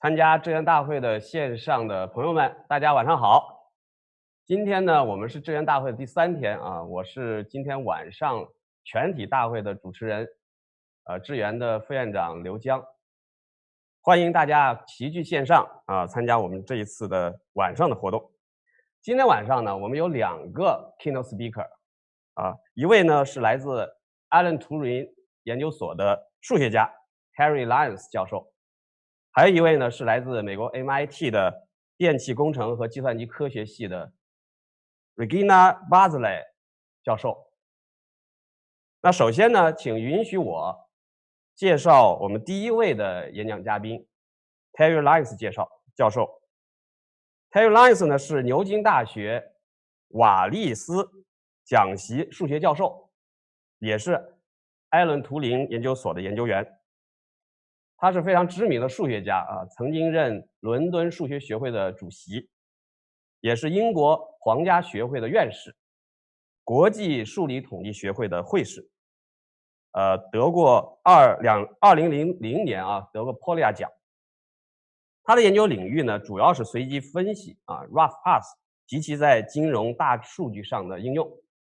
参加志愿大会的线上的朋友们，大家晚上好。今天呢，我们是志愿大会的第3天啊，我是今天晚上全体大会的主持人，志愿的副院长刘江。欢迎大家齐聚线上啊，参加我们这一次的晚上的活动。今天晚上呢，我们有2个 keynote speaker 啊，一位呢是来自艾伦图灵研究所的数学家 Terry Lyons 教授。还有一位呢是来自美国 MIT 的电气工程和计算机科学系的 Regina Bazeley 教授。那首先呢，请允许我介绍我们第一位的演讲嘉宾 Terry Lyons 教授。Terry Lyons 呢是牛津大学瓦利斯讲席数学教授，也是艾伦图灵研究所的研究员。他是非常知名的数学家啊，曾经任伦敦数学学会的主席，也是英国皇家学会的院士，国际数理统计学会的会士，得过2000年啊得过波利亚奖。他的研究领域呢主要是随机分析啊 rough path 及其在金融大数据上的应用。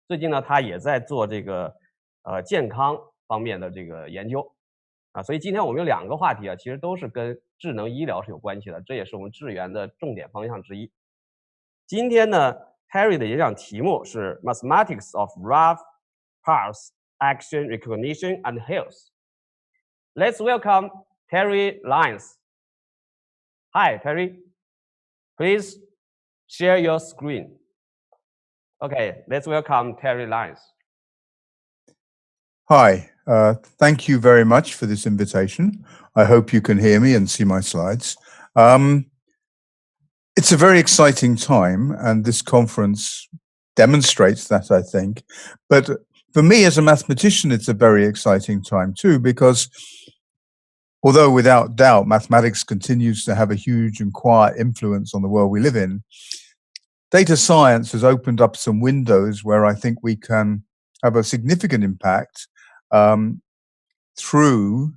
最近呢他也在做这个健康方面的这个研究。所以今天我们有2个话题啊，其实都是跟智能医疗是有关系的，这也是我们智源的重点方向之一。今天呢 Terry 的演讲题目是 Mathematics of Rough Paths, Action Recognition and Health. Let's welcome Terry Lyons. Hi, Terry. Please share your screen. Okay, let's welcome Terry Lyons. Hi, thank you very much for this invitation. I hope you can hear me and see my slides. It's a very exciting time, and this conference demonstrates that, I think. But for me as a mathematician, it's a very exciting time too, because although without doubt mathematics continues to have a huge and quiet influence on the world we live in, data science has opened up some windows where I think we can have a significant impact through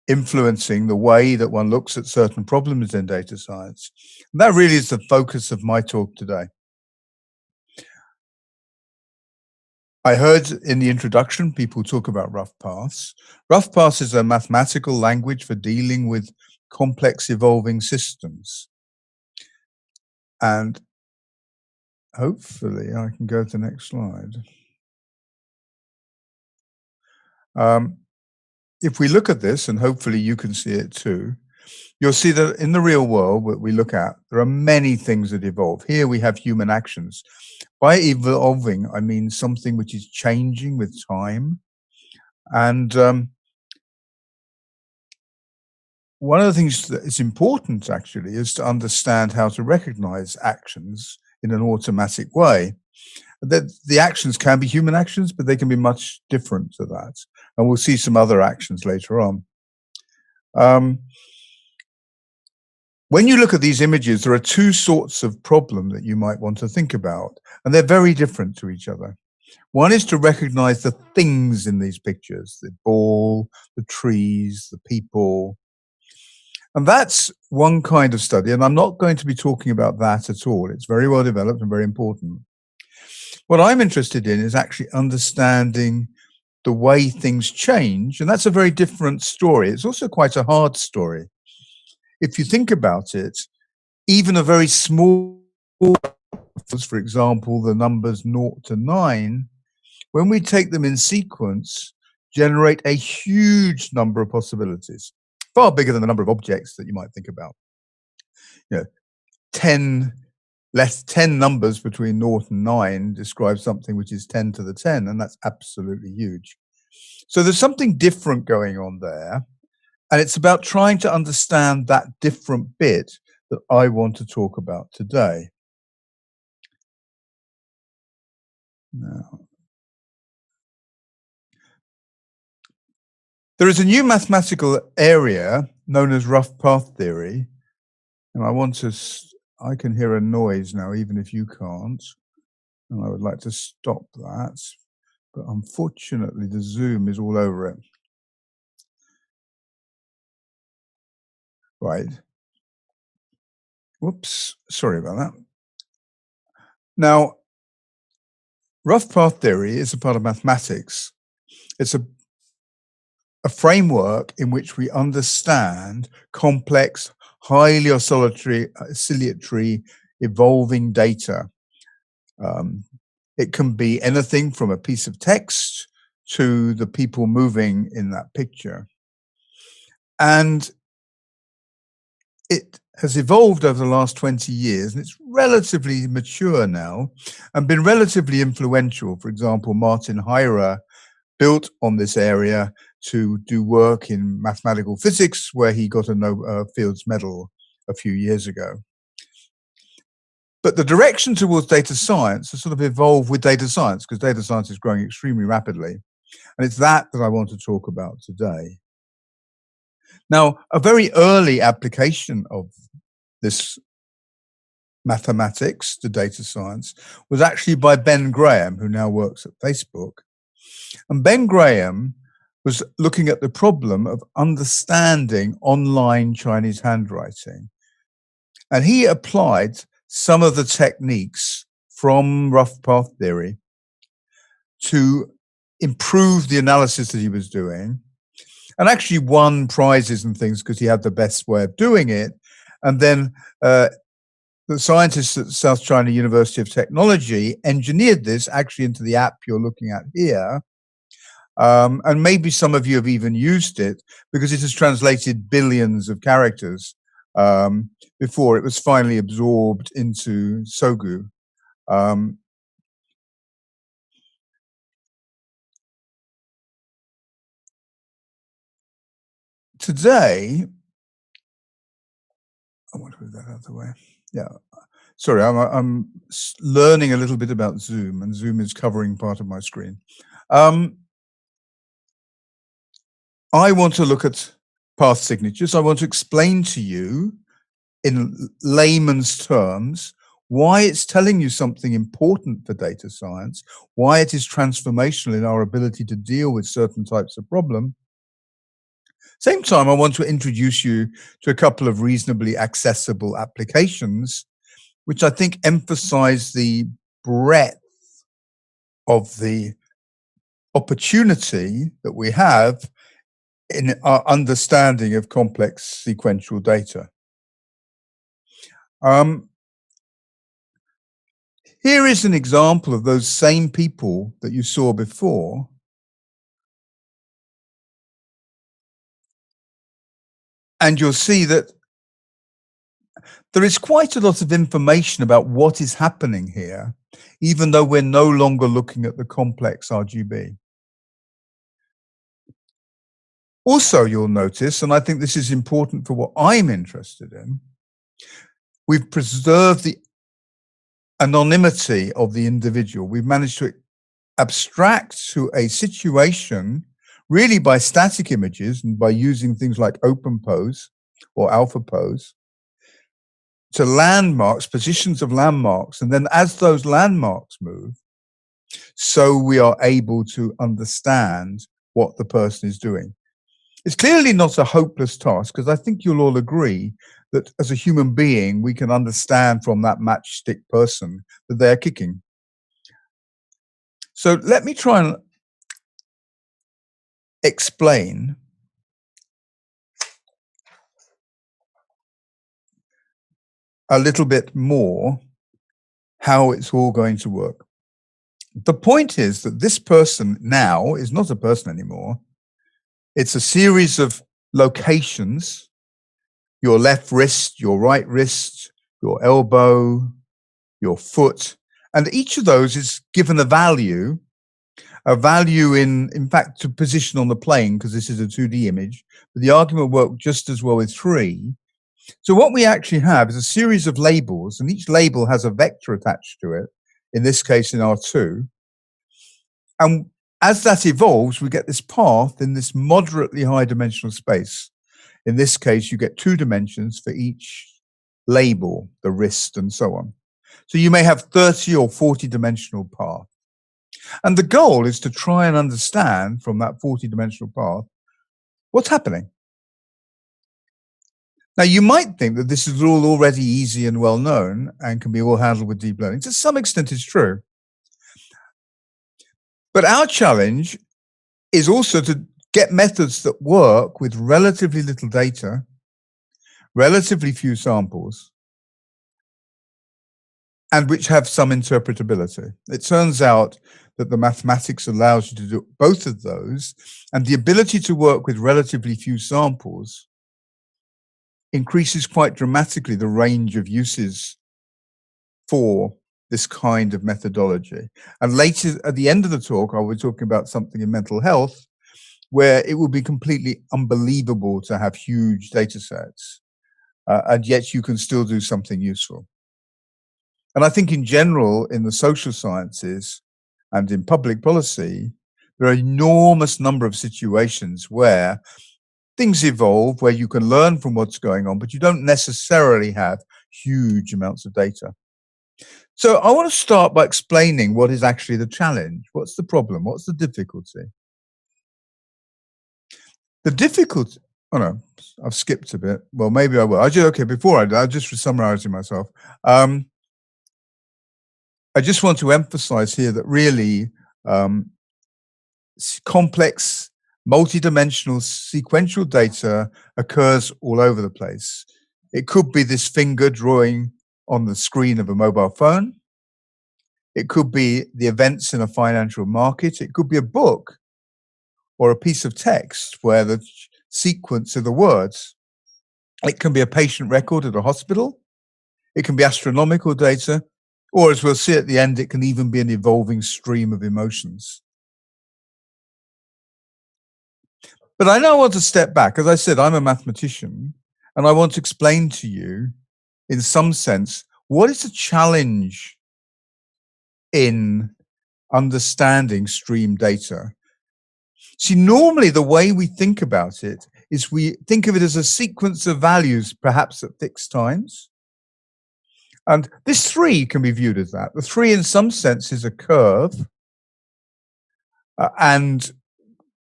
influencing the way that one looks at certain problems in data science. And that really is the focus of my talk today. I heard in the introduction people talk about rough paths. Rough paths is a mathematical language for dealing with complex evolving systems. And hopefully I can go to the next slide. If we look at this, and hopefully you can see it too, you'll see that in the real world, what we look at, there are many things that evolve. Here we have human actions. By evolving, I mean something which is changing with time. And one of the things that is important, actually, is to understand how to recognize actions in an automatic way. The actions can be human actions, but they can be much different to that. And we'll see some other actions later on. When you look at these images, there are 2 sorts of problem that you might want to think about, and they're very different to each other. One is to recognize the things in these pictures, the ball, the trees, the people. And that's one kind of study, and I'm not going to be talking about that at all. It's very well developed and very important. What I'm interested in is actually understanding the way things change, and that's a very different story. It's also quite a hard story. If you think about it, even a very small, for example, the numbers 0 to 9, when we take them in sequence, generate a huge number of possibilities, far bigger than the number of objects that you might think about. 10 numbers between 0 and 9 describe something which is 10 to the 10, and that's absolutely huge. So there's something different going on there, and it's about trying to understand that different bit that I want to talk about today. Now, there is a new mathematical area known as rough path theory, and I can hear a noise now, even if you can't, and I would like to stop that, but unfortunately the Zoom is all over it. Right. Whoops, sorry about that. Now, rough path theory is a part of mathematics. It's a framework in which we understand complex, highly oscillatory, evolving data. It can be anything from a piece of text to the people moving in that picture. And it has evolved over the last 20 years, and it's relatively mature now and been relatively influential. For example, Martin Heira built on this area to do work in mathematical physics, where he got a Fields Medal a few years ago. But the direction towards data science has sort of evolved with data science, because data science is growing extremely rapidly. And it's that I want to talk about today. Now, a very early application of this mathematics to data science was actually by Ben Graham, who now works at Facebook. And Ben Graham was looking at the problem of understanding online Chinese handwriting. And he applied some of the techniques from rough path theory to improve the analysis that he was doing, and actually won prizes and things because he had the best way of doing it. And then the scientists at South China University of Technology engineered this actually into the app you're looking at here. And maybe some of you have even used it because it has translated billions of characters before it was finally absorbed into Sogu. Today, I want to move that out of the way. Yeah, sorry, I'm learning a little bit about Zoom, and Zoom is covering part of my screen. I want to look at path signatures. I want to explain to you in layman's terms why it's telling you something important for data science, why it is transformational in our ability to deal with certain types of problem. Same time, I want to introduce you to a couple of reasonably accessible applications, which I think emphasize the breadth of the opportunity that we have in our understanding of complex sequential data. Here is an example of those same people that you saw before. And you'll see that there is quite a lot of information about what is happening here, even though we're no longer looking at the complex RGB. Also, you'll notice, and I think this is important for what I'm interested in, we've preserved the anonymity of the individual. We've managed to abstract to a situation really by static images and by using things like OpenPose or AlphaPose to landmarks, positions of landmarks. And then as those landmarks move, so we are able to understand what the person is doing. It's clearly not a hopeless task, because I think you'll all agree that as a human being, we can understand from that matchstick person that they're kicking. So let me try and explain a little bit more how it's all going to work. The point is that this person now is not a person anymore. It's a series of locations: your left wrist, your right wrist, your elbow, your foot, and each of those is given a value in fact, to position on the plane, because this is a 2D image, but the argument worked just as well with 3. So what we actually have is a series of labels, and each label has a vector attached to it, in this case in R2. And as that evolves, we get this path in this moderately high dimensional space. In this case, you get 2 dimensions for each label, the wrist and so on. So you may have 30 or 40 dimensional path. And the goal is to try and understand from that 40 dimensional path what's happening. Now, you might think that this is all already easy and well known and can be all handled with deep learning. To some extent, it's true. But our challenge is also to get methods that work with relatively little data, relatively few samples, and which have some interpretability. It turns out that the mathematics allows you to do both of those, and the ability to work with relatively few samples increases quite dramatically the range of uses for this kind of methodology. And later, at the end of the talk, I'll be talking about something in mental health where it will be completely unbelievable to have huge data sets, and yet you can still do something useful. And I think in general, in the social sciences and in public policy, there are an enormous number of situations where things evolve, where you can learn from what's going on, but you don't necessarily have huge amounts of data. So I want to start by explaining what is actually the challenge. What's the problem? What's the difficulty? The difficulty, oh no, I've skipped a bit. Well, maybe I will. Okay, before I do, I'm just summarizing myself. I just want to emphasize here that really complex, multidimensional sequential data occurs all over the place. It could be this finger drawing on the screen of a mobile phone. It could be the events in a financial market. It could be a book or a piece of text where the sequence of the words. It can be a patient record at a hospital. It can be astronomical data. Or as we'll see at the end, it can even be an evolving stream of emotions. But I now want to step back. As I said, I'm a mathematician, and I want to explain to you, in some sense, what is the challenge in understanding stream data. See, normally the way we think about it is we think of it as a sequence of values, perhaps at fixed times. And this 3 can be viewed as that. The 3 in some sense is a curve, and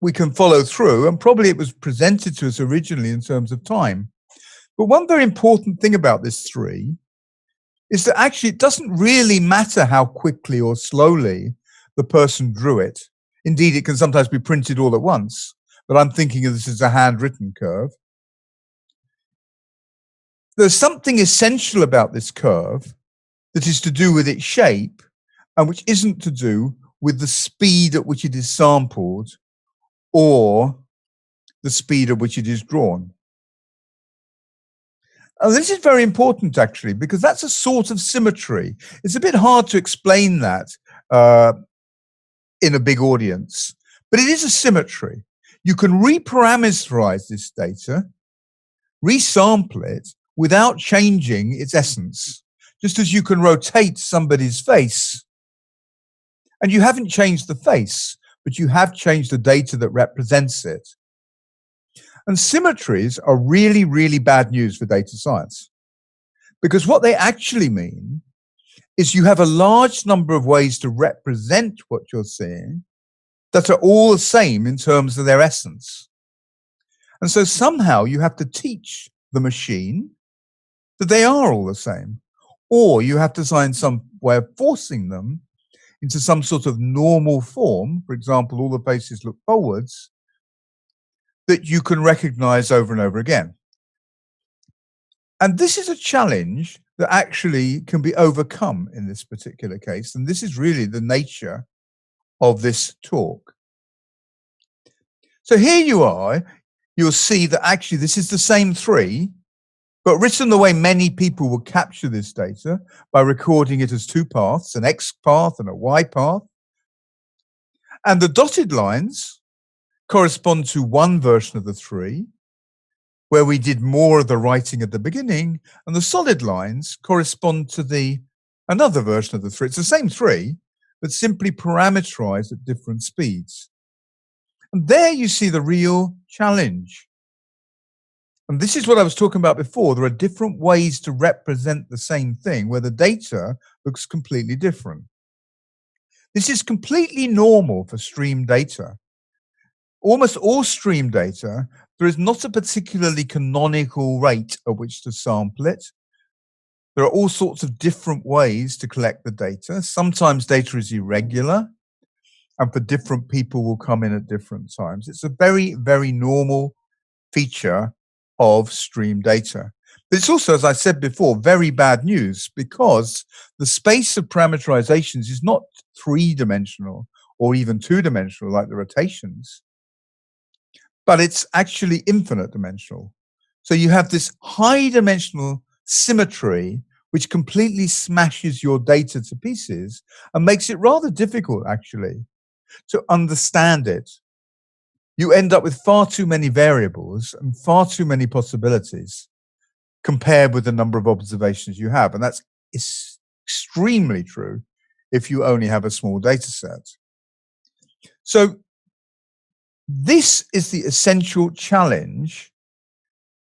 we can follow through, and probably it was presented to us originally in terms of time. But one very important thing about this 3 is that actually it doesn't really matter how quickly or slowly the person drew it. Indeed, it can sometimes be printed all at once, but I'm thinking of this as a handwritten curve. There's something essential about this curve that is to do with its shape and which isn't to do with the speed at which it is sampled or the speed at which it is drawn. And this is very important, actually, because that's a sort of symmetry. It's a bit hard to explain that in a big audience, but it is a symmetry. You can reparameterize this data, resample it without changing its essence, just as you can rotate somebody's face. And you haven't changed the face, but you have changed the data that represents it. And symmetries are really, really bad news for data science, because what they actually mean is you have a large number of ways to represent what you're seeing that are all the same in terms of their essence. And so somehow you have to teach the machine that they are all the same, or you have to find some way of forcing them into some sort of normal form. For example, all the faces look forwards, that you can recognize over and over again. And this is a challenge that actually can be overcome in this particular case. And this is really the nature of this talk. So here you are, you'll see that actually this is the same 3, but written the way many people would capture this data by recording it as 2 paths, an X path and a Y path. And the dotted lines correspond to one version of the 3, where we did more of the writing at the beginning, and the solid lines correspond to another version of the 3. It's the same 3, but simply parameterized at different speeds. And there you see the real challenge. And this is what I was talking about before. There are different ways to represent the same thing where the data looks completely different. This is completely normal for stream data. Almost all stream data There is not a particularly canonical rate at which to sample it. There are all sorts of different ways to collect the data. Sometimes data is irregular, and for different people will come in at different times. It's a very, very normal feature of stream data. But it's also, as I said before, very bad news, because the space of parameterizations is not three-dimensional or even two-dimensional like the rotations, but it's actually infinite dimensional. So you have this high-dimensional symmetry which completely smashes your data to pieces and makes it rather difficult, actually, to understand it. You end up with far too many variables and far too many possibilities compared with the number of observations you have. And that's extremely true if you only have a small data set. So this is the essential challenge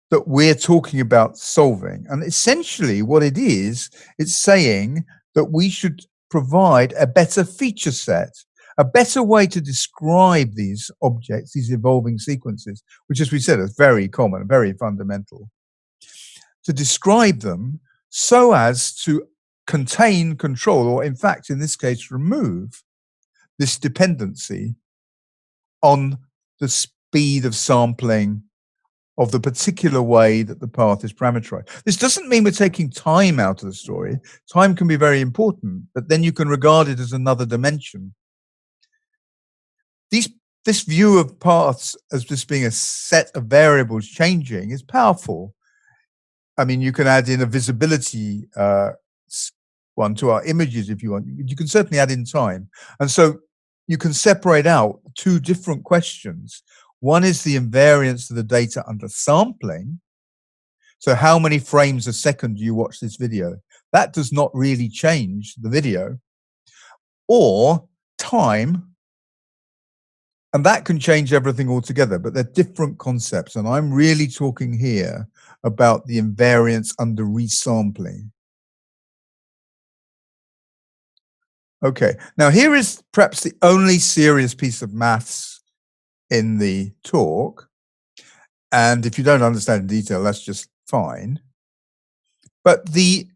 that we're talking about solving. And essentially what it is, it's saying that we should provide a better feature set, a better way to describe these objects, these evolving sequences, which, as we said, is very common, very fundamental, to describe them so as to contain, control, or in fact, in this case, remove this dependency on the speed of sampling of the particular way that the path is parameterized. This doesn't mean we're taking time out of the story. Time can be very important, but then you can regard it as another dimension. This view of paths as just being a set of variables changing is powerful. I mean, you can add in a visibility one to our images if you want. You can certainly add in time. And so you can separate out two different questions. One is the invariance of the data under sampling. So how many frames a second do you watch this video? That does not really change the video. Or time, and that can change everything altogether, but they're different concepts. And I'm really talking here about the invariance under resampling. Okay, now here is perhaps the only serious piece of maths in the talk. And if you don't understand in detail, that's just fine. But the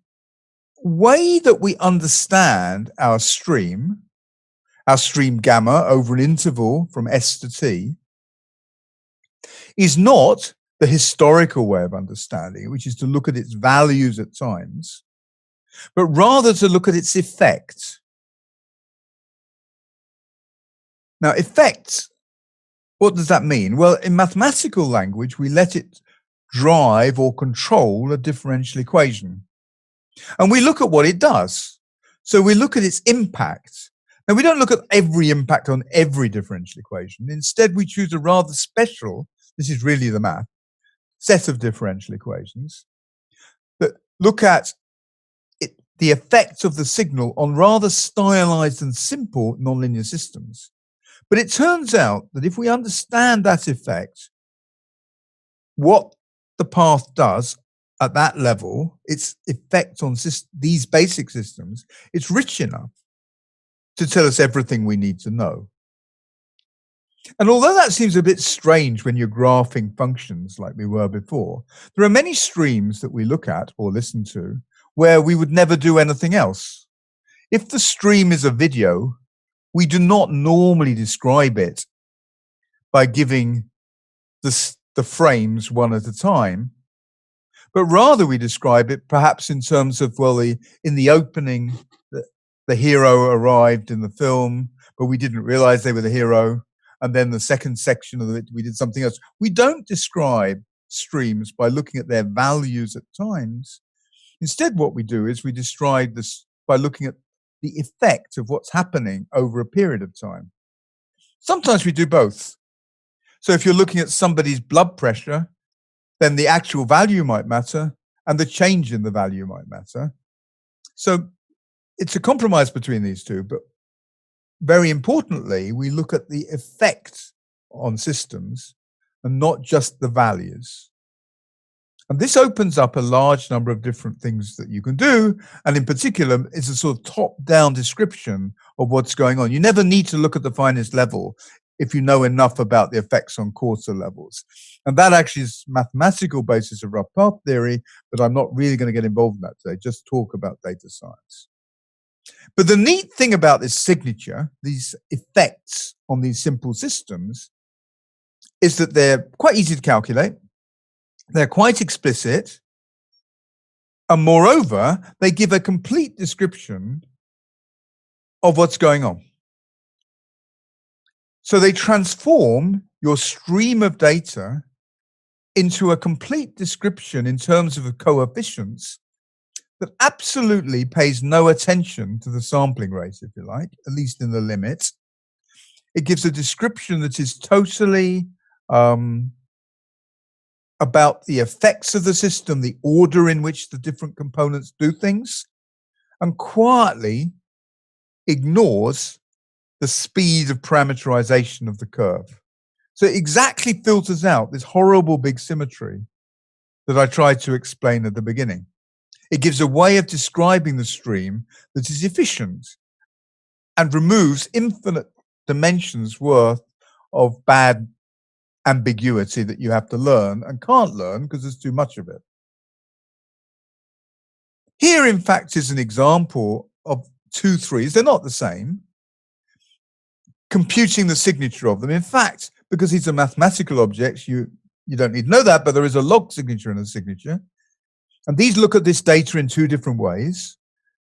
way that we understand our stream gamma over an interval from S to T, is not the historical way of understanding it, which is to look at its values at times, but rather to look at its effect. Now, effect, what does that mean? Well, in mathematical language, we let it drive or control a differential equation. And we look at what it does. So we look at its impact. Now, we don't look at every impact on every differential equation. Instead, we choose a rather special, this is really the math, set of differential equations that look at the effect of the signal on rather stylized and simple nonlinear systems. But it turns out that if we understand that effect, what the path does at that level, its effect on these basic systems, it's rich enough to tell us everything we need to know. And although that seems a bit strange when you're graphing functions like we were before, there are many streams that we look at or listen to where we would never do anything else. If the stream is a video, we do not normally describe it by giving the frames one at a time, but rather we describe it perhaps in terms of, well, in the opening, the hero arrived in the film, but we didn't realize they were the hero. And then the second section of it, we did something else. We don't describe streams by looking at their values at times. Instead, what we do is we describe this by looking at the effect of what's happening over a period of time. Sometimes we do both. So if you're looking at somebody's blood pressure, then the actual value might matter and the change in the value might matter. So it's a compromise between these two, but very importantly, we look at the effect on systems and not just the values. And this opens up a large number of different things that you can do. And in particular, it's a sort of top-down description of what's going on. You never need to look at the finest level. if you know enough about the effects on quarter levels. And that actually is mathematical basis of rough path theory, but I'm not really going to get involved in that today, just talk about data science. But the neat thing about this signature, these effects on these simple systems, is that they're quite easy to calculate, they're quite explicit, and moreover, they give a complete description of what's going on. So they transform your stream of data into a complete description in terms of the coefficients that absolutely pays no attention to the sampling rate, if you like, at least in the limit. It gives a description that is totally about the effects of the system, the order in which the different components do things, and quietly ignores the speed of parameterization of the curve. So it exactly filters out this horrible big symmetry that I tried to explain at the beginning. It gives a way of describing the stream that is efficient and removes infinite dimensions worth of bad ambiguity that you have to learn and can't learn because there's too much of it. Here, in fact, is an example of two threes. They're not the same. Computing the signature of them. In fact, because these are mathematical objects, you don't need to know that, but there is a log signature and a signature. And these look at this data in two different ways.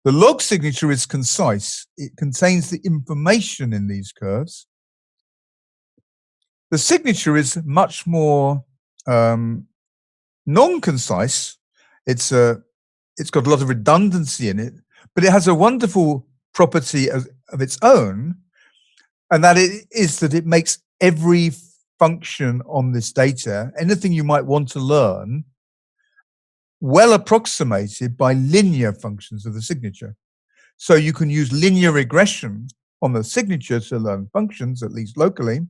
The log signature is concise. It contains the information in these curves. The signature is much more non-concise. It's got a lot of redundancy in it, but it has a wonderful property of its own, and that is that it makes every function on this data, anything you might want to learn, well approximated by linear functions of the signature. So you can use linear regression on the signature to learn functions, at least locally.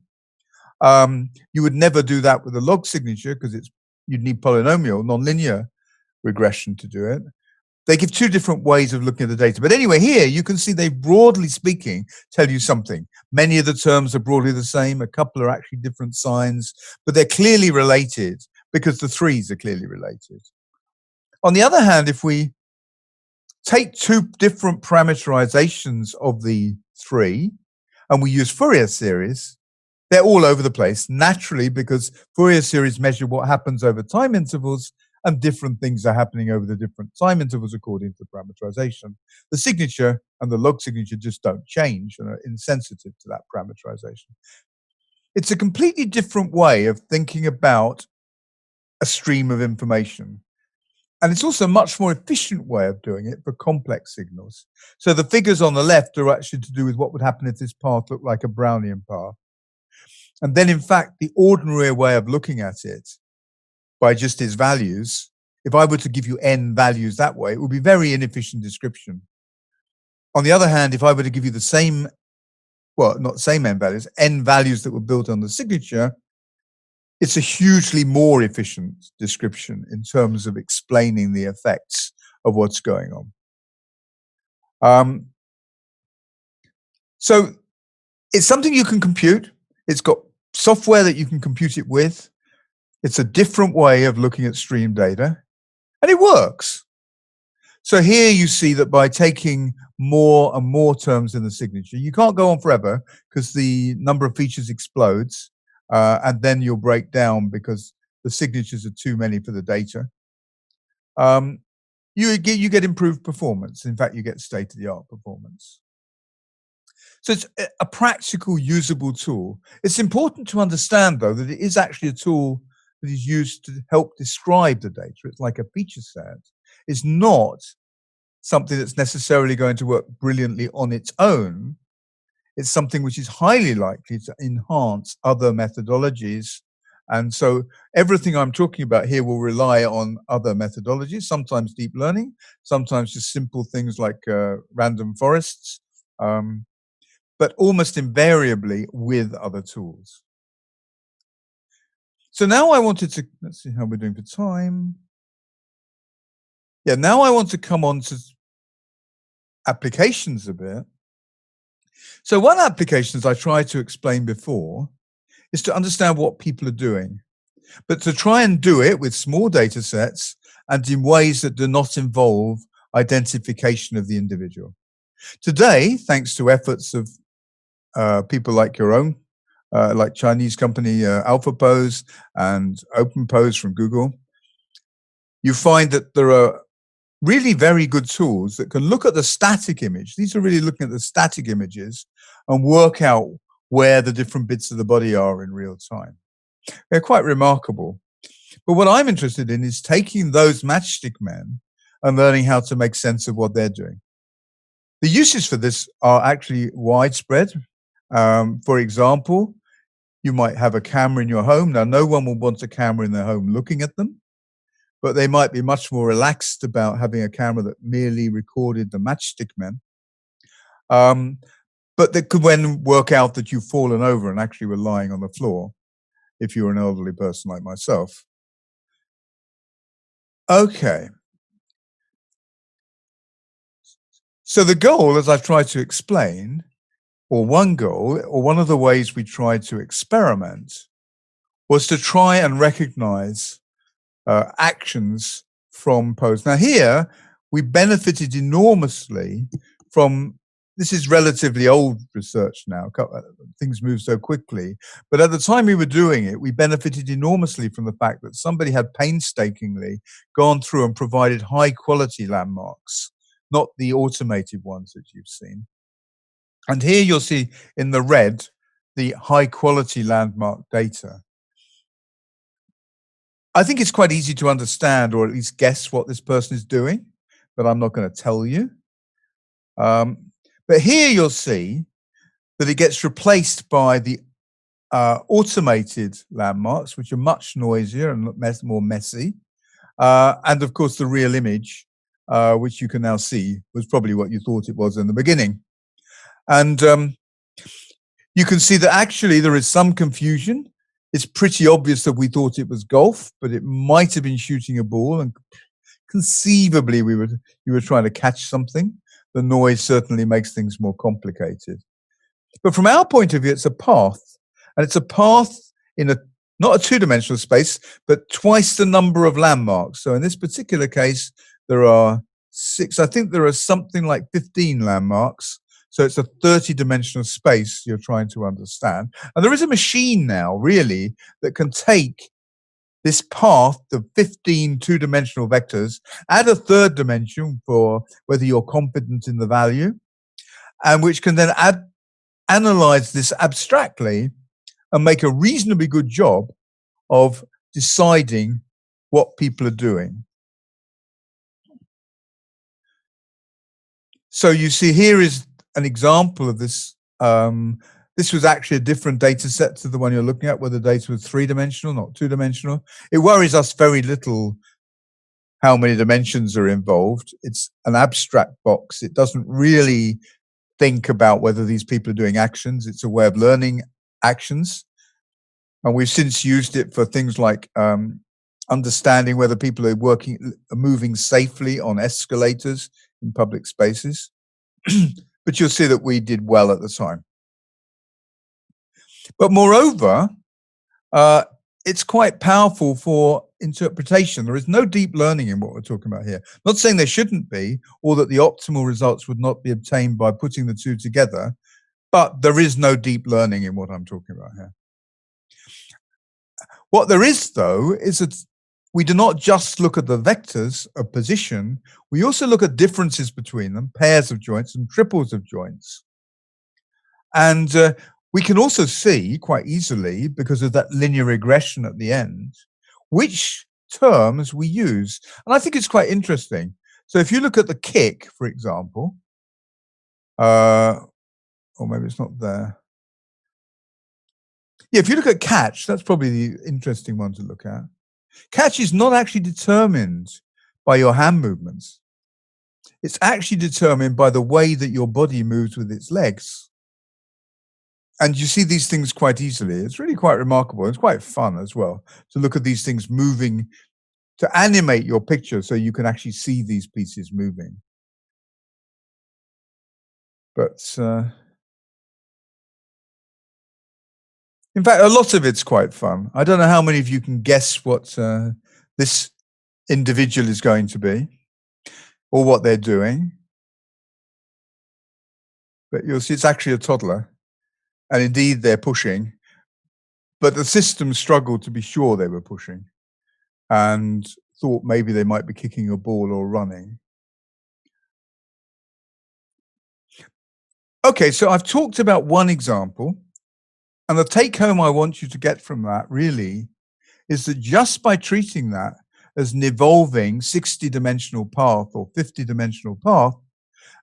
You would never do that with a log signature because you'd need polynomial, nonlinear regression to do it. They give two different ways of looking at the data. But anyway, here you can see they, broadly speaking, tell you something. Many of the terms are broadly the same. A couple are actually different signs, but they're clearly related because the threes are clearly related. On the other hand, if we take two different parameterizations of the three and we use Fourier series, they're all over the place, naturally, because Fourier series measure what happens over time intervals, and different things are happening over the different time intervals according to parameterization. The signature and the log signature just don't change and are insensitive to that parameterization. It's a completely different way of thinking about a stream of information. And it's also a much more efficient way of doing it for complex signals. So the figures on the left are actually to do with what would happen if this path looked like a Brownian path. And then, in fact, the ordinary way of looking at it by just its values, if I were to give you n values that way, it would be very inefficient description. On the other hand, if I were to give you the same, well, not same n values that were built on the signature, it's a hugely more efficient description in terms of explaining the effects of what's going on. So it's something you can compute. It's got software that you can compute it with. It's a different way of looking at stream data, and it works. So here you see that by taking more and more terms in the signature, you can't go on forever because the number of features explodes, and then you'll break down because the signatures are too many for the data. You get improved performance. In fact, you get state-of-the-art performance. So it's a practical, usable tool. It's important to understand, though, that it is actually a tool that is used to help describe the data. It's like a feature set. It's not something that's necessarily going to work brilliantly on its own. It's something which is highly likely to enhance other methodologies. And so everything I'm talking about here will rely on other methodologies, sometimes deep learning, sometimes just simple things like random forests, but almost invariably with other tools. So now I wanted to, let's see how we're doing for time. Yeah, now I want to come on to applications a bit. So one application, as I tried to explain before, is to understand what people are doing, but to try and do it with small data sets and in ways that do not involve identification of the individual. Today, thanks to efforts of people like your own, like Chinese company AlphaPose and OpenPose from Google, you find that there are really very good tools that can look at the static image. These are really looking at the static images and work out where the different bits of the body are in real time. They're quite remarkable. But what I'm interested in is taking those matchstick men and learning how to make sense of what they're doing. The uses for this are actually widespread. For example, you might have a camera in your home. Now, no one will want a camera in their home looking at them, but they might be much more relaxed about having a camera that merely recorded the matchstick men. But they could then work out that you've fallen over and actually were lying on the floor if you're an elderly person like myself. Okay. So the goal, as I've tried to explain, or one goal, or one of the ways we tried to experiment, was to try and recognize actions from pose. Now here, we benefited enormously from, this is relatively old research now, things move so quickly, but at the time we were doing it, we benefited enormously from the fact that somebody had painstakingly gone through and provided high quality landmarks, not the automated ones that you've seen. And here you'll see in the red, the high quality landmark data. I think it's quite easy to understand or at least guess what this person is doing, but I'm not going to tell you. But here you'll see that it gets replaced by the automated landmarks, which are much noisier and more messy. And of course, the real image, which you can now see, was probably what you thought it was in the beginning. And you can see that actually there is some confusion. It's pretty obvious that we thought it was golf, but it might have been shooting a ball, and conceivably you were trying to catch something. The noise certainly makes things more complicated. But from our point of view, it's a path, and it's a path in not a two-dimensional space, but twice the number of landmarks. So in this particular case, there are 6. I think there are something like 15 landmarks. So it's a 30-dimensional space you're trying to understand. And there is a machine now, really, that can take this path of 15 two-dimensional vectors, add a third dimension for whether you're confident in the value, and which can then analyze this abstractly and make a reasonably good job of deciding what people are doing. So you see here is an example of this. This was actually a different data set to the one you're looking at, where the data was 3-dimensional, not 2-dimensional. It worries us very little how many dimensions are involved. It's an abstract box. It doesn't really think about whether these people are doing actions. It's a way of learning actions. And we've since used it for things like understanding whether people are moving safely on escalators in public spaces. But you'll see that we did well at the time. But moreover, it's quite powerful for interpretation. There is no deep learning in what we're talking about here. Not saying there shouldn't be, or that the optimal results would not be obtained by putting the two together, but there is no deep learning in what I'm talking about here. What there is, though, is that we do not just look at the vectors of position, we also look at differences between them, pairs of joints and triples of joints. And we can also see quite easily, because of that linear regression at the end, which terms we use. And I think it's quite interesting. So if you look at the kick, for example, or maybe it's not there. Yeah, if you look at catch, that's probably the interesting one to look at. Catch is not actually determined by your hand movements. It's actually determined by the way that your body moves with its legs. And you see these things quite easily. It's really quite remarkable. It's quite fun as well to look at these things moving, to animate your picture so you can actually see these pieces moving. But In fact, a lot of it's quite fun. I don't know how many of you can guess what this individual is going to be or what they're doing. But you'll see it's actually a toddler. And indeed, they're pushing. But the system struggled to be sure they were pushing and thought maybe they might be kicking a ball or running. Okay, so I've talked about one example. And the take home I want you to get from that really is that just by treating that as an evolving 60-dimensional path or 50-dimensional path,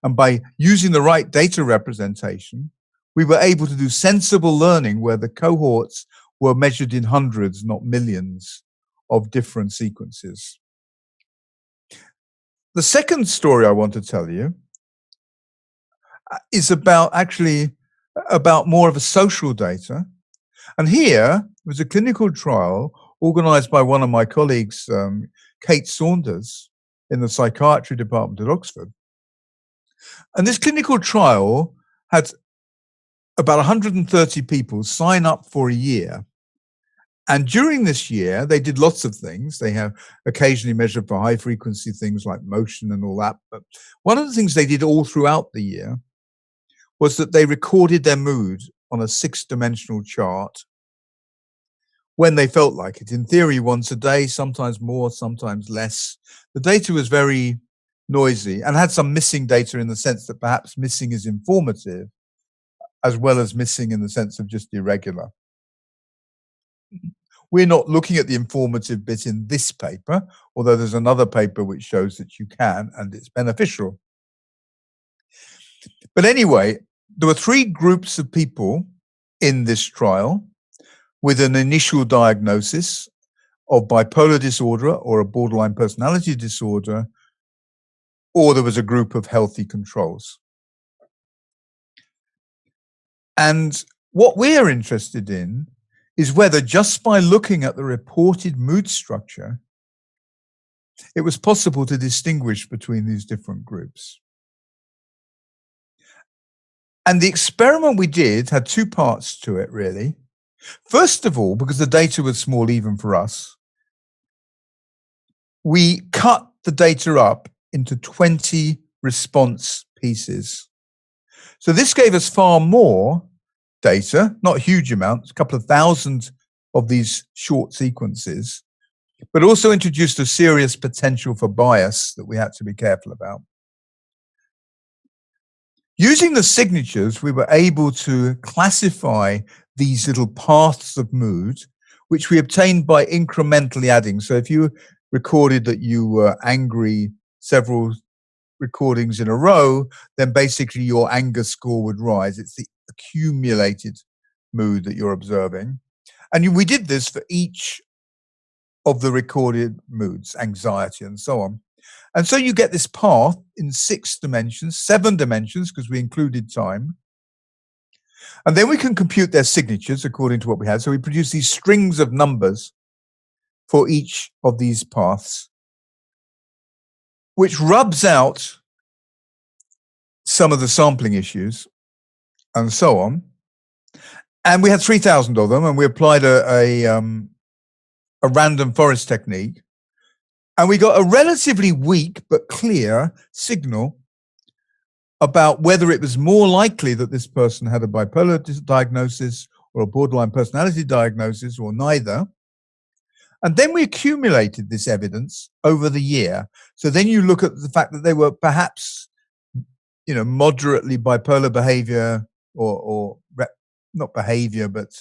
and by using the right data representation, we were able to do sensible learning where the cohorts were measured in hundreds, not millions, of different sequences. The second story I want to tell you is about more of a social data. And here was a clinical trial organized by one of my colleagues, Kate Saunders, in the psychiatry department at Oxford. And this clinical trial had about 130 people sign up for a year. And during this year, they did lots of things. They have occasionally measured for high frequency things like motion and all that. But one of the things they did all throughout the year was that they recorded their mood on a 6-dimensional chart when they felt like it. In theory, once a day, sometimes more, sometimes less. The data was very noisy and had some missing data in the sense that perhaps missing is informative as well as missing in the sense of just irregular. We're not looking at the informative bit in this paper, although there's another paper which shows that you can, and it's beneficial. But anyway, there were 3 groups of people in this trial with an initial diagnosis of bipolar disorder or a borderline personality disorder, or there was a group of healthy controls. And what we're interested in is whether just by looking at the reported mood structure, it was possible to distinguish between these different groups. And the experiment we did had 2 parts to it, really. First of all, because the data was small even for us, we cut the data up into 20 response pieces. So this gave us far more data, not huge amounts, a couple of thousand of these short sequences, but also introduced a serious potential for bias that we had to be careful about. Using the signatures, we were able to classify these little paths of mood, which we obtained by incrementally adding. So if you recorded that you were angry several recordings in a row, then basically your anger score would rise. It's the accumulated mood that you're observing. And we did this for each of the recorded moods, anxiety and so on. And so you get this path in 6 dimensions, 7 dimensions, because we included time. And then we can compute their signatures according to what we had. So we produce these strings of numbers for each of these paths, which rubs out some of the sampling issues and so on. And we had 3,000 of them, and we applied a random forest technique. And we got a relatively weak but clear signal about whether it was more likely that this person had a bipolar diagnosis or a borderline personality diagnosis or neither. And then we accumulated this evidence over the year. So then you look at the fact that they were perhaps, moderately bipolar behavior or not behavior, but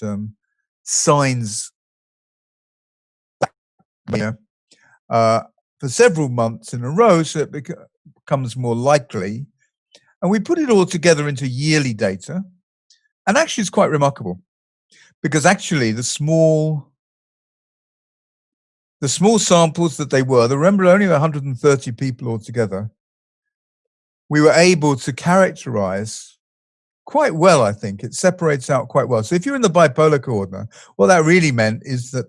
signs for several months in a row, so it becomes more likely. And we put it all together into yearly data. And actually it's quite remarkable because actually the small samples that there remember only 130 people altogether, we were able to characterize quite well, I think. It separates out quite well. So if you're in the bipolar corner, what that really meant is that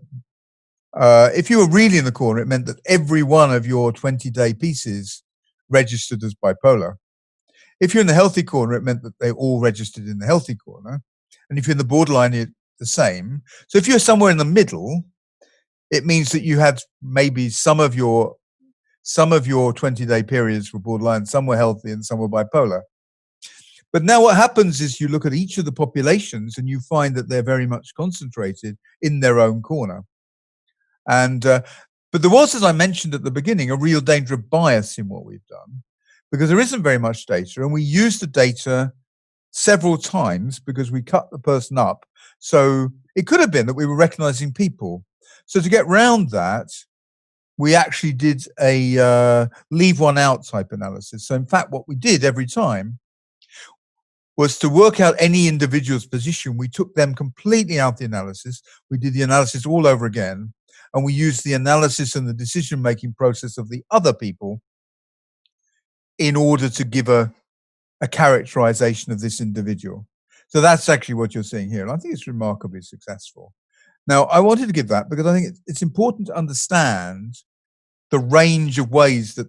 if you were really in the corner, it meant that every one of your 20-day pieces registered as bipolar. If you're in the healthy corner, it meant that they all registered in the healthy corner. And if you're in the borderline, it the same. So if you're somewhere in the middle, it means that you had maybe some of your 20-day periods were borderline, some were healthy and some were bipolar. But now what happens is you look at each of the populations and you find that they're very much concentrated in their own corner. And but there was, as I mentioned at the beginning, a real danger of bias in what we've done, because there isn't very much data, and we use the data several times because we cut the person up. So it could have been that we were recognizing people. So to get round that, we actually did a leave one out type analysis. So in fact, what we did every time was to work out any individual's position. We took them completely out of the analysis. We did the analysis all over again, and we used the analysis and the decision-making process of the other people in order to give a characterization of this individual. So that's actually what you're seeing here, and I think it's remarkably successful. Now, I wanted to give that because I think it's important to understand the range of ways that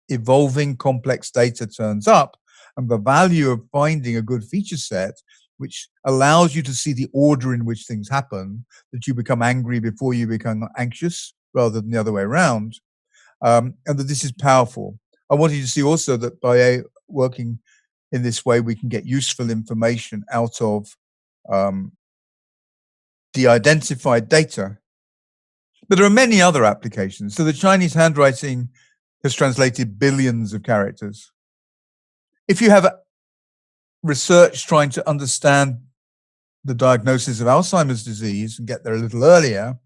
evolving complex data turns up, and the value of finding a good feature set which allows you to see the order in which things happen, that you become angry before you become anxious rather than the other way around, and that this is powerful. I wanted you to see also that by working in this way, we can get useful information out of the identified data. But there are many other applications. So the Chinese handwriting has translated billions of characters. If you have research trying to understand the diagnosis of Alzheimer's disease and get there a little earlier,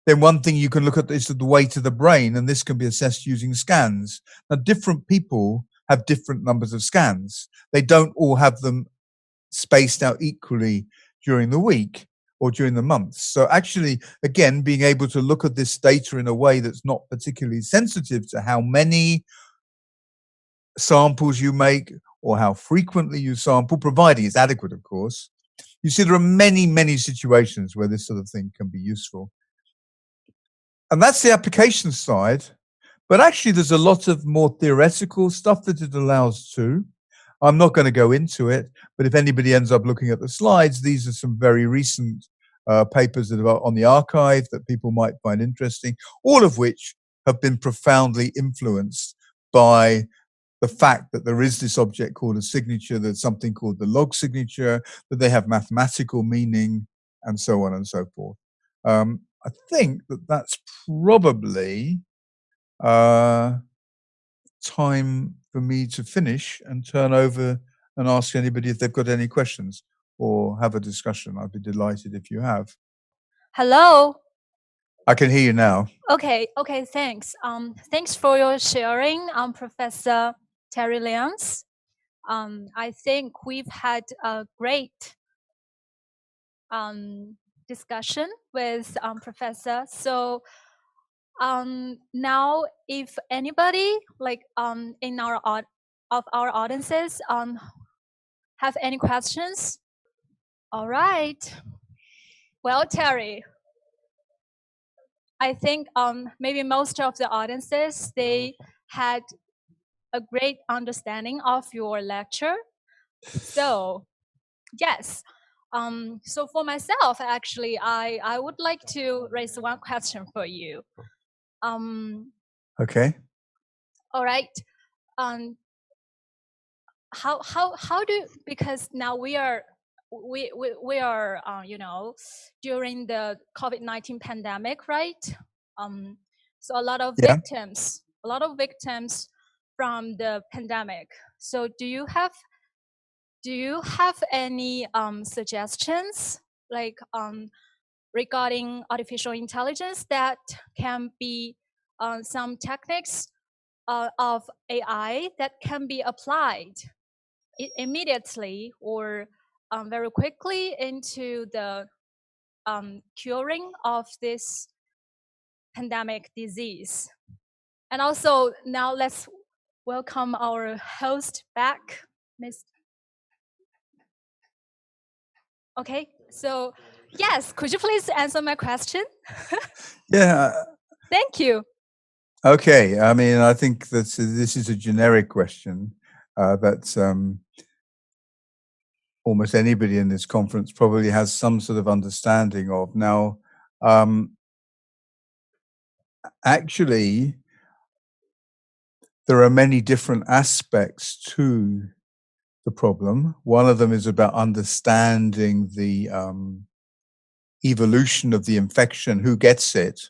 then one thing you can look at is the weight of the brain, and this can be assessed using scans. Now, different people have different numbers of scans. They don't all have them spaced out equally during the week or during the months. So actually, again, being able to look at this data in a way that's not particularly sensitive to how many samples you make or how frequently you sample, providing it's adequate, of course. You see, there are many, many situations where this sort of thing can be useful. And that's the application side. But actually, there's a lot of more theoretical stuff that it allows too. I'm not going to go into it, but if anybody ends up looking at the slides, these are some very recent papers that are on the archive that people might find interesting, all of which have been profoundly influenced by the fact that there is this object called a signature, there's something called the log signature, that they have mathematical meaning, and so on and so forth. I think that that's probably time for me to finish and turn over and ask anybody if they've got any questions or have a discussion. I'd be delighted if you have. Hello. I can hear you now. Okay, thanks. Thanks for your sharing, Professor Terry Lyons. I think we've had a great discussion with Professor. So now, if anybody in our audiences have any questions, all right. Well, Terry, I think maybe most of the audiences, they had a great understanding of your lecture. So yes. So for myself, actually, I would like to raise one question for you. Okay. All right. How do, because now we are during the COVID-19 pandemic, right? So a lot of victims from the pandemic. So do you have any suggestions regarding artificial intelligence that can be some techniques of AI that can be applied immediately or very quickly into the curing of this pandemic disease? And also, now let's welcome our host back, Ms. Okay, so yes, could you please answer my question? Yeah. Thank you. Okay. I mean, I think that this is a generic question. almost anybody in this conference probably has some sort of understanding of. Now, actually, there are many different aspects to the problem. One of them is about understanding the evolution of the infection, who gets it,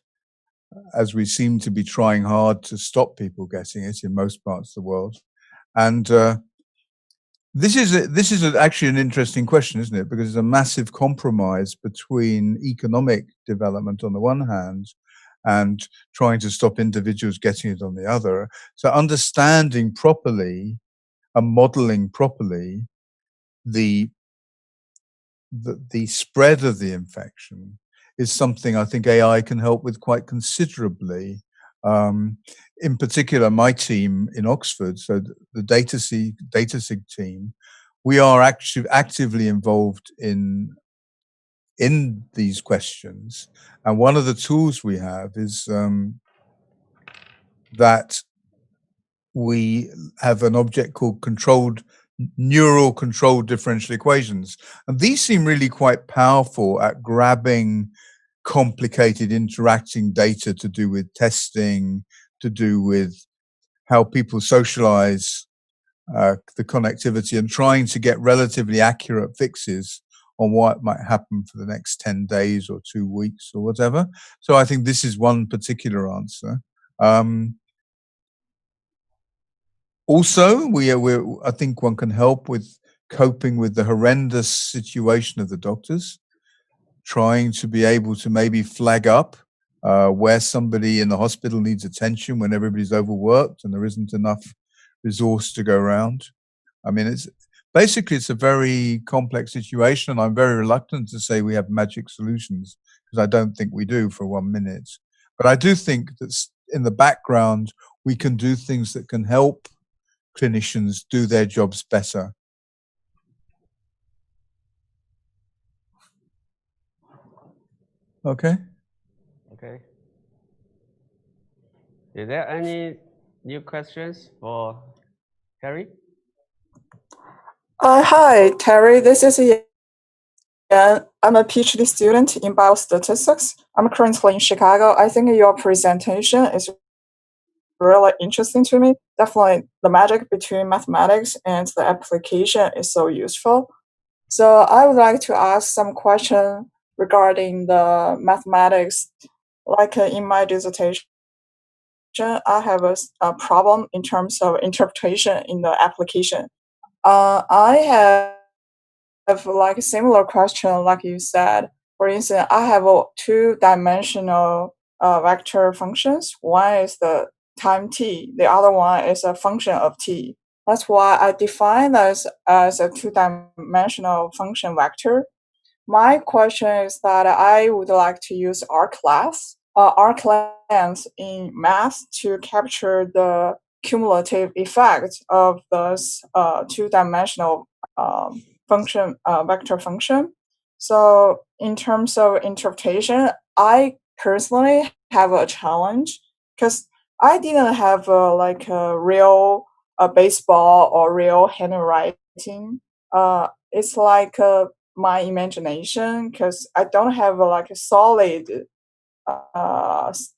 as we seem to be trying hard to stop people getting it in most parts of the world. And this is actually an interesting question, isn't it? Because it's a massive compromise between economic development on the one hand and trying to stop individuals getting it on the other. So understanding properly and modeling properly the spread of the infection is something I think AI can help with quite considerably. In particular, my team in Oxford, so the DataSig team, we are actually actively involved in these questions. And one of the tools we have is that we have an object called neural controlled differential equations. And these seem really quite powerful at grabbing complicated interacting data to do with testing, to do with how people socialize, the connectivity, and trying to get relatively accurate fixes on what might happen for the next 10 days or 2 weeks or whatever. So I think this is one particular answer. Also, I think one can help with coping with the horrendous situation of the doctors, trying to be able to maybe flag up where somebody in the hospital needs attention when everybody's overworked and there isn't enough resource to go around. I mean, it's a very complex situation, and I'm very reluctant to say we have magic solutions, because I don't think we do for 1 minute. But I do think that in the background, we can do things that can help clinicians do their jobs better. Okay. Okay. Is there any new questions for Terry? Hi, Terry. This is Yan. I'm a PhD student in biostatistics. I'm currently in Chicago. I think your presentation is really interesting to me. Definitely the magic between mathematics and the application is so useful. So I would like to ask some question regarding the mathematics. Like in my dissertation, I have a problem in terms of interpretation in the application. I have like a similar question, like you said. For instance, I have two-dimensional vector functions. One is the time t, the other one is a function of t. That's why I define this as a two-dimensional function vector. My question is that I would like to use arc-length in math to capture the cumulative effect of this two-dimensional vector function. So in terms of interpretation, I personally have a challenge because I didn't have like a real baseball or real handwriting. It's like my imagination, because I don't have like a solid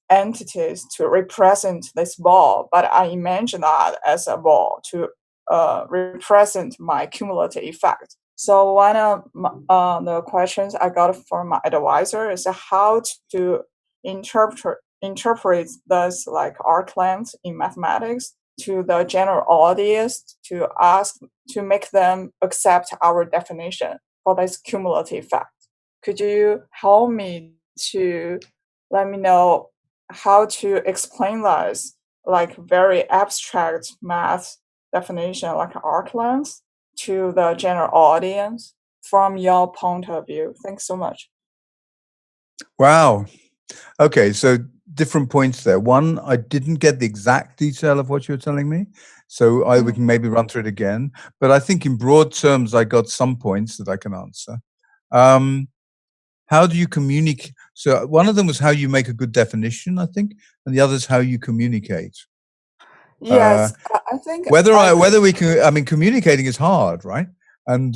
entities to represent this ball, but I imagine that as a ball to represent my cumulative effect. So one of the questions I got from my advisor is how to interpret this like arc-length in mathematics to the general audience, to make them accept our definition for this cumulative effect. Could you help me to let me know how to explain this like very abstract math definition like arc-length to the general audience from your point of view? Thanks so much. Wow. Okay, so different points there. One, I didn't get the exact detail of what you were telling me, so we can maybe run through it again. But I think in broad terms, I got some points that I can answer. How do you communicate? So one of them was how you make a good definition, I think, and the other is how you communicate. Yes, I think whether we can. I mean, communicating is hard, right? and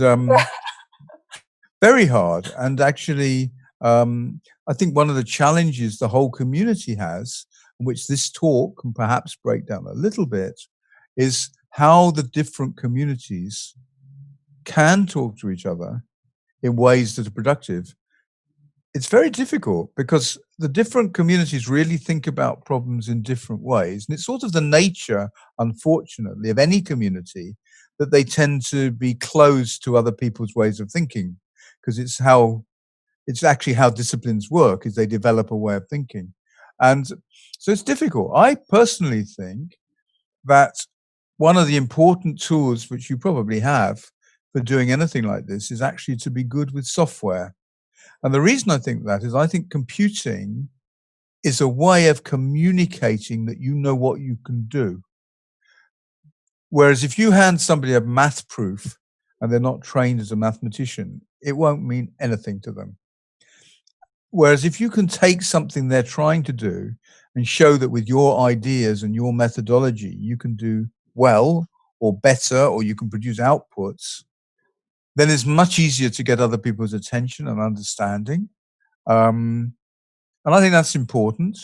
very hard. And actually, I think one of the challenges the whole community has, which this talk can perhaps break down a little bit, is how the different communities can talk to each other in ways that are productive. It's very difficult because the different communities really think about problems in different ways. And it's sort of the nature, unfortunately, of any community that they tend to be closed to other people's ways of thinking, because it's actually how disciplines work, is they develop a way of thinking. And so it's difficult. I personally think that one of the important tools which you probably have for doing anything like this is actually to be good with software. And the reason I think that is I think computing is a way of communicating that you know what you can do. Whereas if you hand somebody a math proof and they're not trained as a mathematician, it won't mean anything to them. Whereas if you can take something they're trying to do and show that with your ideas and your methodology, you can do well or better, or you can produce outputs, then it's much easier to get other people's attention and understanding. And I think that's important.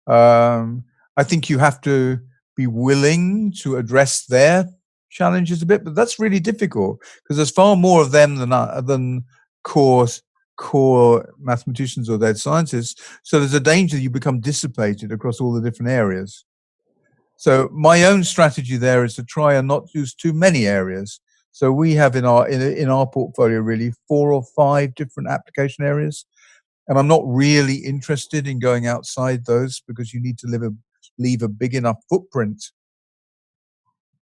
I think you have to be willing to address their challenges a bit, but that's really difficult because there's far more of them than core mathematicians or data scientists. So there's a danger that you become dissipated across all the different areas. So my own strategy there is to try and not use too many areas. So we have in our portfolio really 4 or 5 different application areas. And I'm not really interested in going outside those because you need to leave a big enough footprint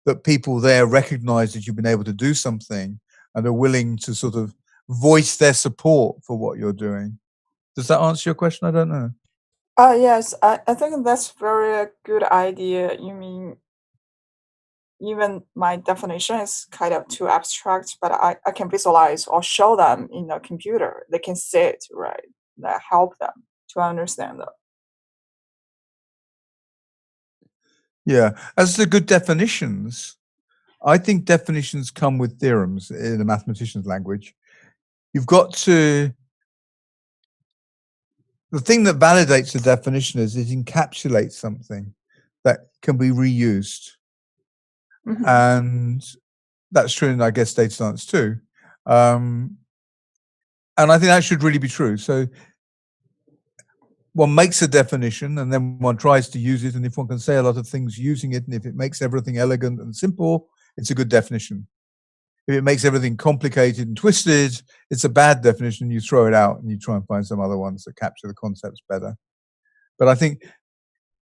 that people there recognize that you've been able to do something and are willing to sort of voice their support for what you're doing. Does that answer your question? I don't know. Yes, I think that's very good idea. You mean, even my definition is kind of too abstract, but I can visualize or show them in a computer. They can see it, right? That help them to understand that. Yeah, as to good definitions, I think definitions come with theorems in a mathematician's language. You've got to, the thing that validates a definition is it encapsulates something that can be reused. Mhm. And that's true in, I guess, data science too. And I think that should really be true. So one makes a definition and then one tries to use it. And if one can say a lot of things using it, and if it makes everything elegant and simple, it's a good definition. If it makes everything complicated and twisted, it's a bad definition. You throw it out and you try and find some other ones that capture the concepts better. But I think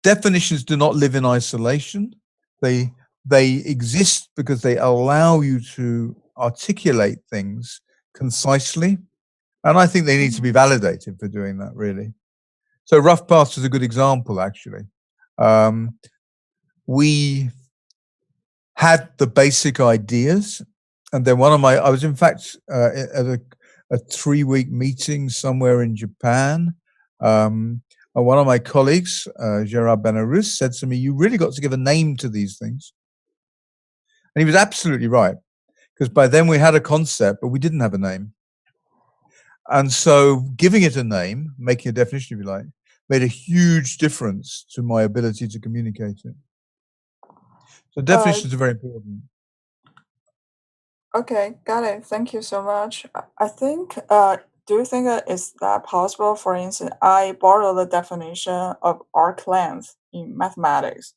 definitions do not live in isolation. They exist because they allow you to articulate things concisely. And I think they need to be validated for doing that, really. So rough paths is a good example, actually. We had the basic ideas, and then I was in fact at a 3-week meeting somewhere in Japan. And one of my colleagues, Gerard Benarus, said to me, "You really got to give a name to these things." And he was absolutely right, because by then we had a concept, but we didn't have a name. And so giving it a name, making a definition, if you like, made a huge difference to my ability to communicate it. So definitions are very important. Okay, got it. Thank you so much. I think, do you think is that possible? For instance, I borrow the definition of arc length in mathematics.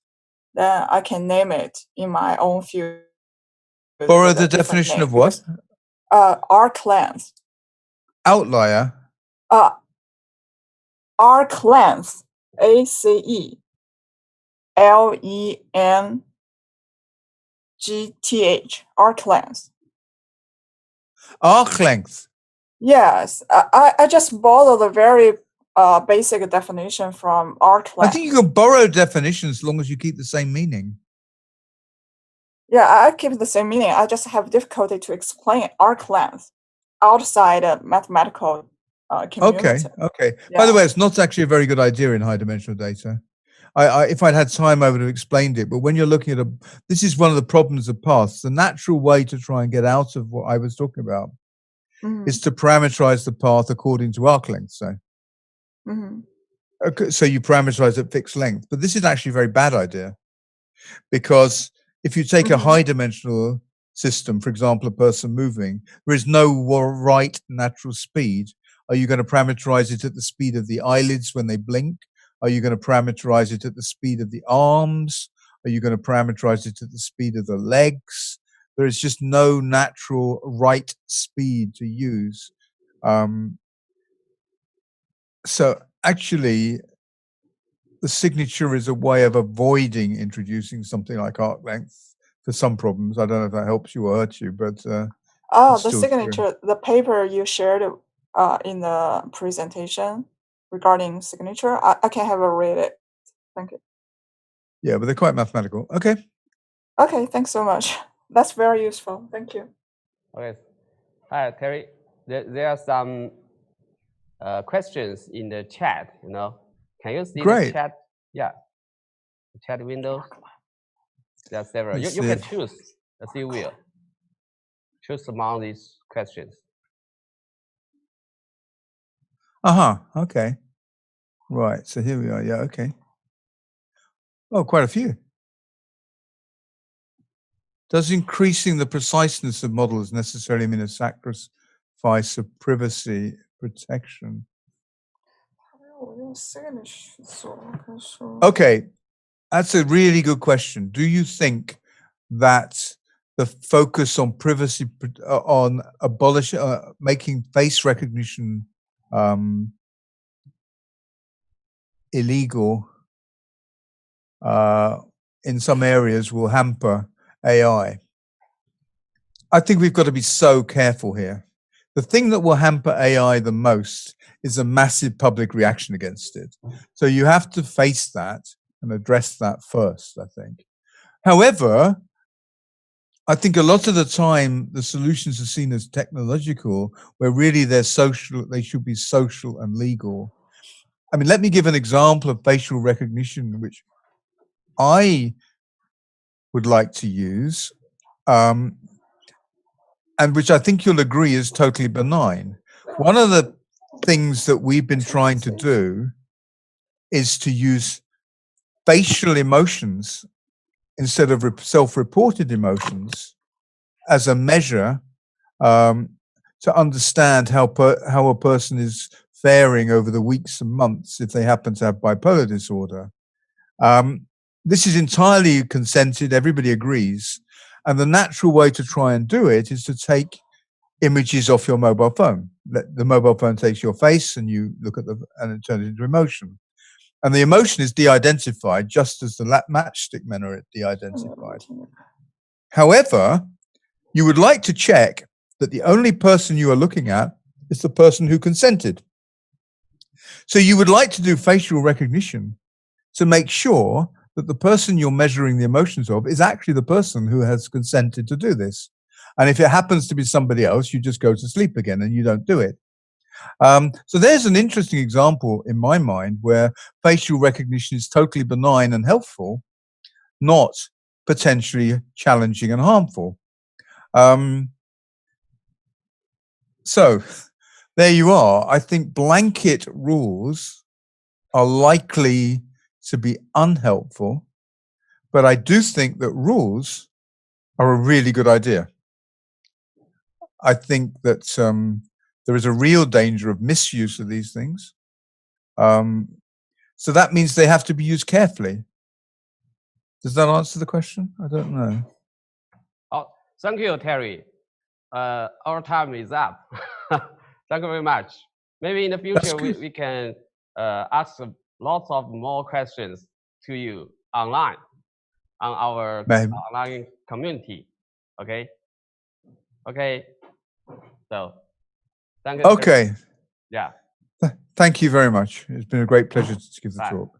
Then I can name it in my own field. Borrow the definition of what? Arc length. Outlier. Arc length. ACELENGTH. Arc length. Arc length. Yes, I just borrow the very basic definition from arc length. I think you can borrow definitions as long as you keep the same meaning. Yeah, I keep the same meaning. I just have difficulty to explain arc length outside a mathematical community. Okay. Yeah. By the way, it's not actually a very good idea in high-dimensional data. if I'd had time, I would have explained it. But when you're looking at this is one of the problems of paths. The natural way to try and get out of what I was talking about is to parameterize the path according to arc length. So, so you parameterize at fixed length. But this is actually a very bad idea, because if you take a high dimensional system, for example, a person moving, there is no right natural speed. Are you going to parameterize it at the speed of the eyelids when they blink? Are you going to parameterize it at the speed of the arms? Are you going to parameterize it at the speed of the legs? There is just no natural right speed to use. So actually, the signature is a way of avoiding introducing something like arc length for some problems. I don't know if that helps you or hurts you, but the signature, the paper you shared in the presentation regarding signature, I can have a read it. Thank you. Yeah, but they're quite mathematical. Okay. Okay, thanks so much. That's very useful. Thank you. Okay. Hi, Terry. There are some questions in the chat, you know. Can you see the chat? Yeah. The chat window. There are several. You can choose as you will. Choose among these questions. Okay. Right. So here we are. Yeah. Okay. Oh, quite a few. Does increasing the preciseness of models necessarily mean a sacrifice of privacy protection? Okay, that's a really good question. Do you think that the focus on privacy, on making face recognition illegal in some areas will hamper AI? I think we've got to be so careful here. The thing that will hamper AI the most is a massive public reaction against it. So you have to face that and address that first, I think. However, I think a lot of the time the solutions are seen as technological, where really they're social, they should be social and legal. I mean, let me give an example of facial recognition, which I would like to use, and which I think you'll agree is totally benign. One of the things that we've been trying to do is to use facial emotions instead of self-reported emotions as a measure to understand how a person is faring over the weeks and months if they happen to have bipolar disorder. This is entirely consented, everybody agrees. And the natural way to try and do it is to take images off your mobile phone. The mobile phone takes your face and you look at and it turns into emotion. And the emotion is de-identified just as the matchstick men are de-identified. However, you would like to check that the only person you are looking at is the person who consented. So you would like to do facial recognition to make sure that the person you're measuring the emotions of is actually the person who has consented to do this. And if it happens to be somebody else, you just go to sleep again and you don't do it. So there's an interesting example in my mind where facial recognition is totally benign and helpful, not potentially challenging and harmful. So there you are. I think blanket rules are likely to be unhelpful, but I do think that rules are a really good idea. I think that there is a real danger of misuse of these things. So that means they have to be used carefully. Does that answer the question? I don't know. Oh, thank you, Terry. Our time is up. Thank you very much. Maybe in the future we can ask lots of more questions to you online on our online community. Okay. Okay. So thank you. Okay. Yeah. Thank you very much. It's been a great pleasure to give the talk.